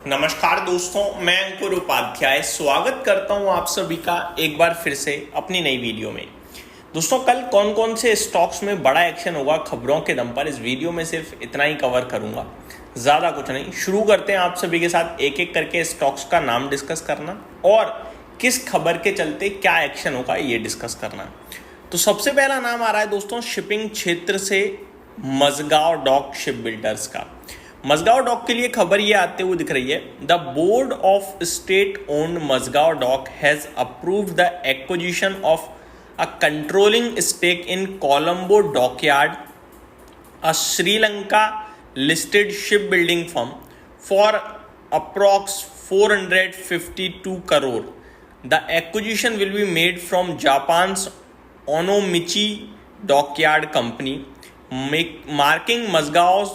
नमस्कार दोस्तों, मैं अंकुर उपाध्याय स्वागत करता हूं आप सभी का एक बार फिर से अपनी नई वीडियो में। दोस्तों, कल कौन कौन से स्टॉक्स में बड़ा एक्शन होगा खबरों के दम पर इस वीडियो में सिर्फ इतना ही कवर करूंगा, ज़्यादा कुछ नहीं। शुरू करते हैं आप सभी के साथ एक एक करके स्टॉक्स का नाम डिस्कस करना और किस खबर के चलते क्या एक्शन होगा ये डिस्कस करना। तो सबसे पहला नाम आ रहा है दोस्तों शिपिंग क्षेत्र से मझगांव डॉक शिप बिल्डर्स का। मझगांव डॉक के लिए खबर ये आते हुए दिख रही है, the board of state owned Mazagon Dock has approved the acquisition of a controlling stake in Colombo dockyard, a Sri Lanka listed shipbuilding firm for approx 452 crore. The acquisition will be made from Japan's Onomichi Dockyard Company, marking Mazgao's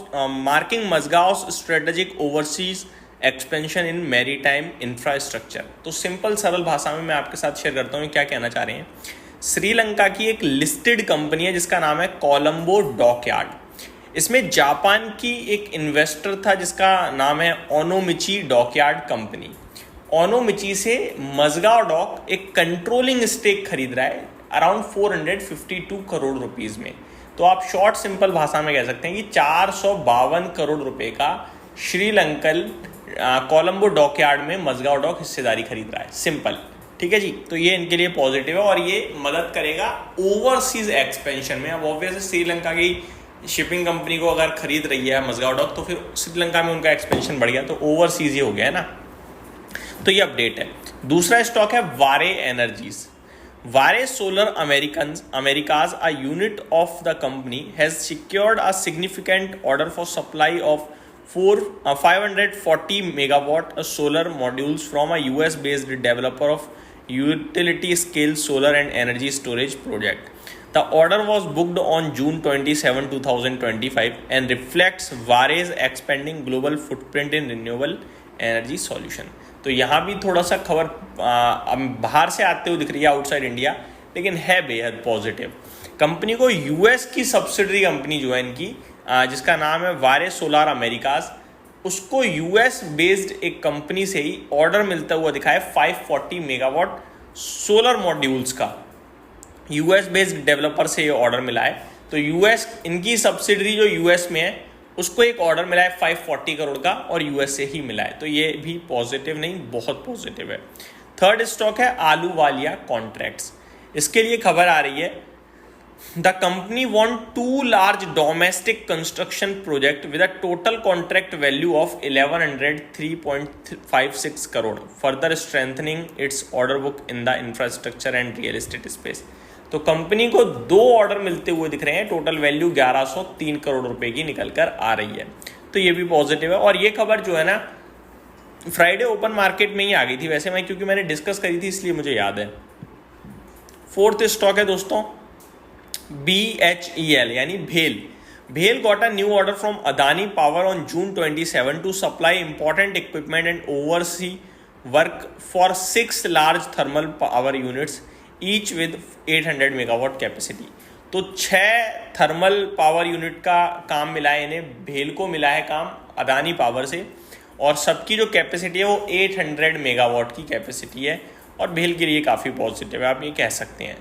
strategic overseas expansion in maritime infrastructure. तो simple सरल भाषा में मैं आपके साथ share करता हूँ क्या कहना चाह रहे हैं। श्रीलंका की एक लिस्टेड कंपनी है जिसका नाम है कोलंबो डॉकयार्ड। इसमें जापान की एक इन्वेस्टर था जिसका नाम है ओनोमिची डॉकयार्ड कंपनी। ओनोमिची से मझगांव डॉक एक कंट्रोलिंग स्टेक खरीद रहा है अराउंड 452 करोड़ रुपीस में। तो आप शॉर्ट सिंपल भाषा में कह सकते हैं कि 452 करोड़ रुपए का श्रीलंकन कोलंबो डॉकयार्ड में मझगांव डॉक हिस्सेदारी खरीद रहा है। सिंपल, ठीक है जी। तो ये इनके लिए पॉजिटिव है और ये मदद करेगा ओवरसीज एक्सपेंशन में। अब ऑब्वियसली श्रीलंका की शिपिंग कंपनी को अगर खरीद रही है मझगांव डॉक तो फिर श्रीलंका में उनका एक्सपेंशन बढ़ गया, तो ओवरसीज ही हो गया है ना। तो ये अपडेट है। दूसरा स्टॉक है Waaree Energies. Waaree Solar Americas a unit of the company has secured a significant order for supply of 540 megawatt solar modules from a US based developer of utility scale solar and energy storage project. The order was booked on June 27, 2025 and reflects Vare's expanding global footprint in renewable energy solution. तो यहाँ भी थोड़ा सा खबर बाहर से आते हुए दिख रही है आउटसाइड इंडिया, लेकिन है बेहद पॉजिटिव। कंपनी को यूएस की सब्सिडरी कंपनी जो है इनकी जिसका नाम है वारे सोलर अमेरिकाज, उसको यूएस बेस्ड एक कंपनी से ही ऑर्डर मिलता हुआ दिखा है 540 मेगावाट सोलर मॉड्यूल्स का। यूएस बेस्ड डेवलपर से ये ऑर्डर मिला है। तो यूएस इनकी सब्सिडरी जो यूएस में है उसको एक ऑर्डर मिला है 540 करोड़ का और यूएस से ही मिला है। तो ये भी पॉजिटिव नहीं, बहुत पॉजिटिव है। थर्ड स्टॉक है आलूवालिया कॉन्ट्रैक्ट्स। इसके लिए खबर आ रही है, the company won 2 large domestic construction project with a total contract value of 1103.56 crore, further strengthening its order book in the infrastructure and real estate space. तो कंपनी को 2 order मिलते हुए दिख रहे हैं, टोटल वैल्यू 1103 करोड़ रुपए की निकल कर आ रही है। तो ये भी पॉजिटिव है। और ये खबर जो है ना फ्राइडे ओपन मार्केट में ही आ गई थी वैसे, मैं क्योंकि मैंने डिस्कस करी थी इसलिए मुझे याद है। फोर्थ स्टॉक है दोस्तों BHEL यानी भेल। भेल got a new order from Adani power on June 27 to supply important equipment and oversee work for 6 large thermal power units each with 800 megawatt capacity. तो 6 थर्मल पावर यूनिट का काम मिला है इन्हें, भेल को मिला है काम अदानी पावर से, और सबकी जो कैपेसिटी है वो 800 मेगावाट की कैपेसिटी है और भेल के लिए काफ़ी पॉजिटिव है, आप ये कह सकते हैं।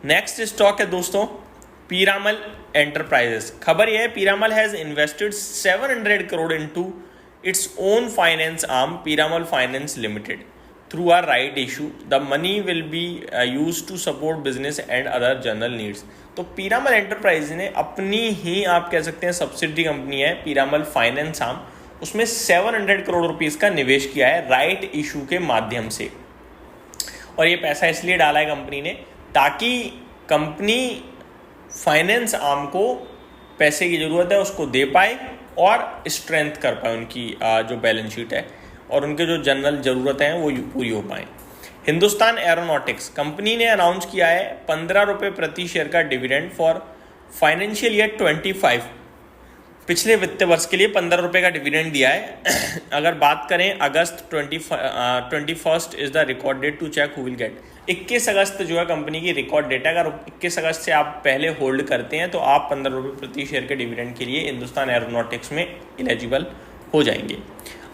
नेक्स्ट स्टॉक है दोस्तों पीरामल एंटरप्राइजेस। खबर यह है, Piramal has invested 700 crore into its own finance arm Piramal Finance Limited through a right issue. The money will be used to support business and other general needs. तो पीरामल एंटरप्राइज ने अपनी ही आप कह सकते हैं सब्सिडरी कंपनी है पीरामल फाइनेंस आर्म, उसमें 700 करोड़ रुपीस का निवेश किया है राइट इशू के माध्यम से। और ये पैसा इसलिए डाला है कंपनी ने ताकि कंपनी फाइनेंस आर्म को पैसे की ज़रूरत है उसको दे पाए और स्ट्रेंथ कर पाए उनकी जो बैलेंस शीट है, और उनके जो जनरल ज़रूरतें हैं वो पूरी हो पाएँ। हिंदुस्तान एरोनॉटिक्स कंपनी ने अनाउंस किया है 15 रुपये प्रति शेयर का डिविडेंड फॉर फाइनेंशियल ईयर 25। पिछले वित्त वर्ष के लिए 15 रुपये का डिविडेंड दिया है। अगर बात करें August 21 is the record date to check who will get. 21 अगस्त जो है कंपनी की रिकॉर्ड डेट है। अगर 21 अगस्त से आप पहले होल्ड करते हैं तो आप 15 रुपये प्रति शेयर के डिविडेंड के लिए हिंदुस्तान एरोनॉटिक्स में एलिजिबल हो जाएंगे।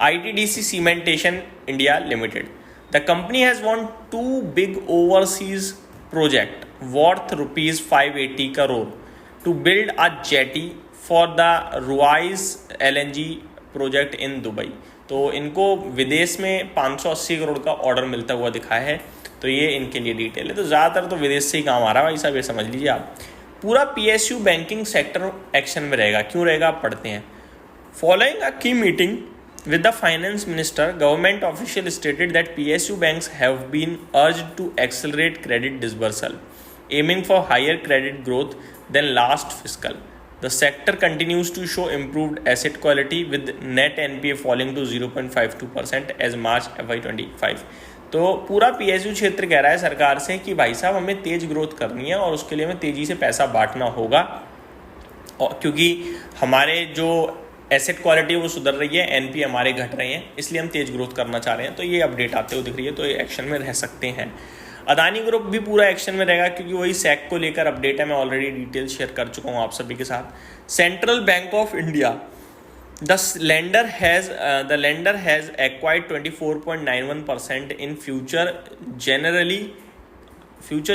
ITDC Cementation India Limited. The company has won 2 big overseas project worth rupees 580 crore to build a jetty for the Ruwais LNG project in Dubai. तो इनको विदेश में 580 करोड़ का ऑर्डर मिलता हुआ दिखा है। तो ये इनके लिए डिटेल है। तो ज़्यादातर तो विदेश से ही काम आ रहा है भाई साहब, ये समझ लीजिए आप। पूरा PSU बैंकिंग सेक्टर एक्शन में रहेगा। क्यों रहेगा आप पढ़ते हैं। फॉलोइंग अ की meeting with the finance minister, government official stated that PSU banks have been urged to accelerate credit disbursal, aiming for higher credit growth than last fiscal. The sector continues to show improved asset quality with net NPA falling to 0.52% as March FY25. तो पूरा PSU क्षेत्र कह रहा है सरकार से कि भाई साहब हमें तेज ग्रोथ करनी है और उसके लिए हमें तेजी से पैसा बांटना होगा, और क्योंकि हमारे जो एसेट क्वालिटी वो सुधर रही है, NPA हमारे घट रहे हैं, इसलिए हम तेज ग्रोथ करना चाह रहे हैं। तो ये अपडेट आते हुए दिख रही है, तो ये एक्शन में रह सकते हैं। अदानी ग्रुप भी पूरा एक्शन में रहेगा क्योंकि वही SEC को लेकर अपडेट है। मैं ऑलरेडी डिटेल शेयर कर चुका हूँ आप सभी के साथ। Central bank of India, the lender has acquired 24.91% in future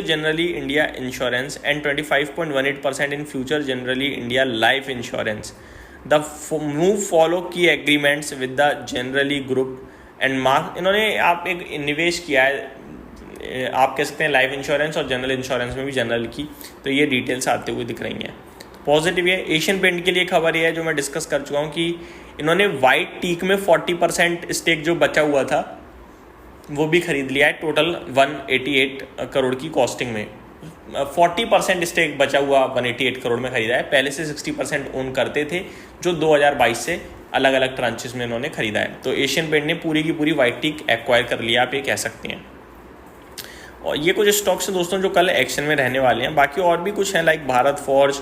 generally India insurance and 25.18% in future generally India life insurance. The move follow key agreements with the Generali Group and Mark। इन्होंने आप एक निवेश किया है, आप कह सकते हैं लाइफ इंश्योरेंस और जनरल इंश्योरेंस में भी जनरल की। तो ये डिटेल्स आते हुए दिख रही हैं। पॉजिटिव है। एशियन पेंट के लिए खबर ये है जो मैं डिस्कस कर चुका हूँ कि इन्होंने वाइट टीक में 40% स्टेक जो बचा हुआ था वो भी खरीद लिया है। टोटल 188 करोड़ की कॉस्टिंग में 40% स्टेक बचा हुआ 188 करोड़ में खरीदा है। पहले से 60% ओन करते थे जो 2022 से अलग अलग ट्रांचेस में इन्होंने खरीदा है। तो एशियन पेंट ने पूरी की पूरी वाइट टीक एक्वायर कर लिया, आप ये कह सकते हैं। और ये कुछ स्टॉक्स हैं दोस्तों जो कल एक्शन में रहने वाले हैं। बाकी और भी कुछ हैं लाइक भारत फॉर्ज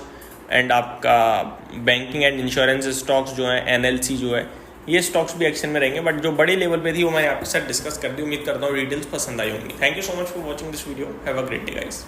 एंड आपका बैंकिंग एंड इंश्योरेंस स्टॉक्स जो हैं, NLC जो है, ये स्टॉक्स भी एक्शन में रहेंगे। बट जो बड़े लेवल पे थी वो मैंने आपके साथ डिस्कस कर दी। उम्मीद करता हूँ डिटेल्स पसंद आई होंगी। Thank you so much for watching this video. Have a great day guys.